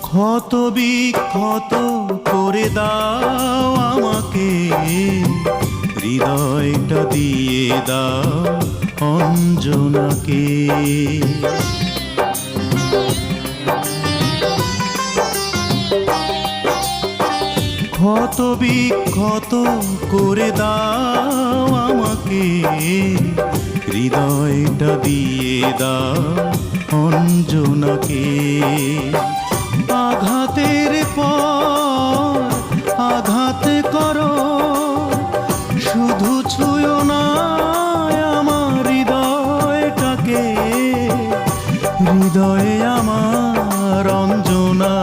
ক্ষত বিক্ষত করে দাও আমাকে, হৃদয়টা দিয়ে দাও অঞ্জনাকে। ক্ষত বিক্ষত করে দাও আমাকে, হৃদয়টা দিয়ে দাও অঞ্জনাকে। আঘাতের পর আঘাত করো, শুধু ছুঁয়ো না আমার হৃদয়টাকে। হৃদয়ে আমার অঞ্জনা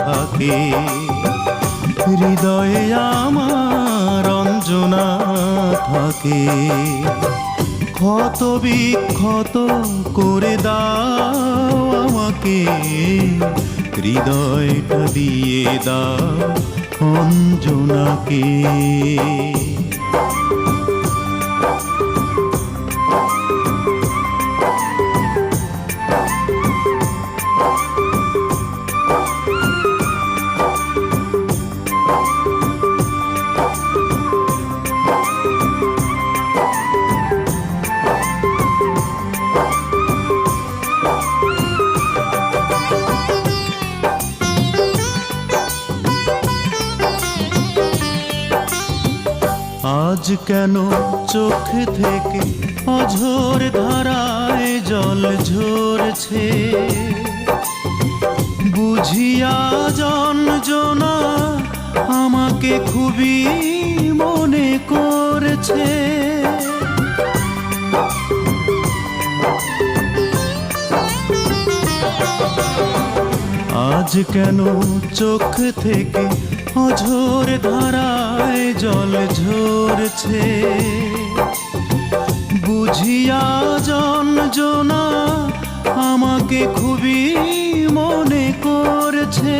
থাকে, হৃদয়ে আমার অঞ্জনা থাকে। ক্ষত বিক্ষত করে দাও আমাকে, হৃদয়টা দিয়ে দাও অঞ্জনাকে। আজ কেন চোখ থেকে অঝোর ধারায় জল ঝরছে, বুঝিয়া যন্ত্রণা আমাকে খুবই মনে করছে। আজ কেন চোখ থেকে অঝোর ধারায় জল ঝরছে, বুঝিয়া যন্ত্রণা আমাকে খুবই মনে করছে।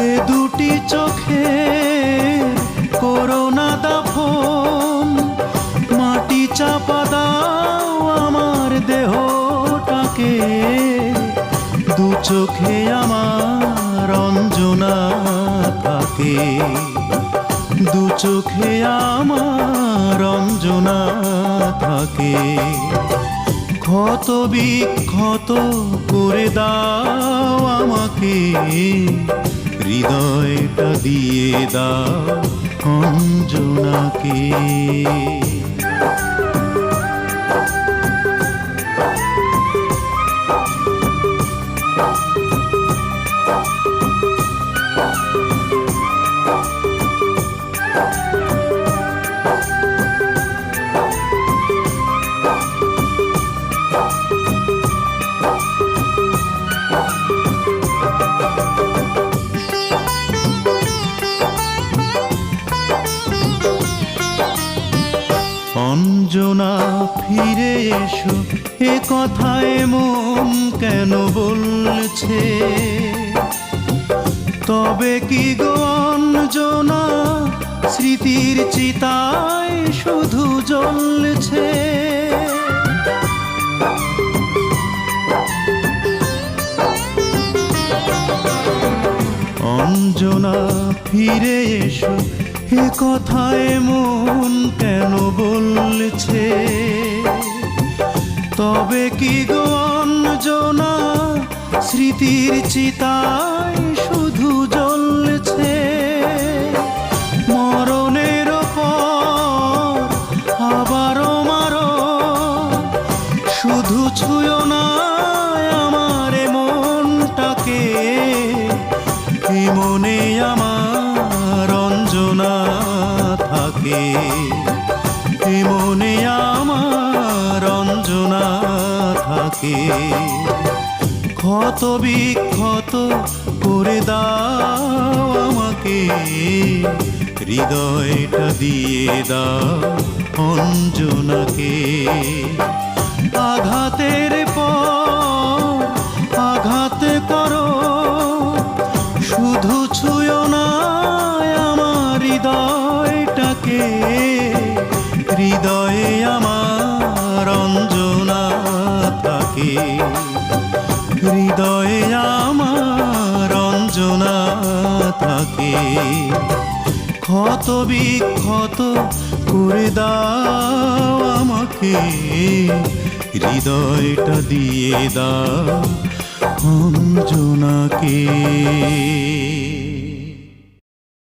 এ দুটি চোখে করোনা দাফন, মাটি চাপা দাও আমার দেহটাকে। দু চোখে আমার অঞ্জনা থাকে, দু চোখে আমার অঞ্জনা থাকে। ক্ষত বিক্ষত করে দাও আমাকে, হৃদয়টা দিয়ে দাও অঞ্জনাকে। অঞ্জনা ফিরে এসো, এ কথায় মন কেন বলছে? তবে কি গো অঞ্জনা স্মৃতির চিতায় শুধু জ্বলছে? অঞ্জনা ফিরে এসো, এ কথায় মন কেন বলছে? তবে কি গো অঞ্জনা স্মৃতির চিতায় শুধু জ্বলছে? মরণের পর আবারও মারো, শুধু ছুঁয়ো না আমার মনটাকে। এই মনে আমার অঞ্জনা থাকে, এই মনে আমার অঞ্জনা থাকে। ক্ষত বিক্ষত করে দাও আমাকে, হৃদয়টা দিয়ে দাও অঞ্জনাকে। আঘাতের পর আঘাত করো, শুধু ছুঁয়ো না আমার হৃদয়টাকে। হৃদয়ে আমার রঞ্জনা থাকে, হৃদয়ে আমার রঞ্জনা থাকে। ক্ষত বিক্ষত করে দাও আমাকে, হৃদয়টা দিয়ে দাও অঞ্জনাকে।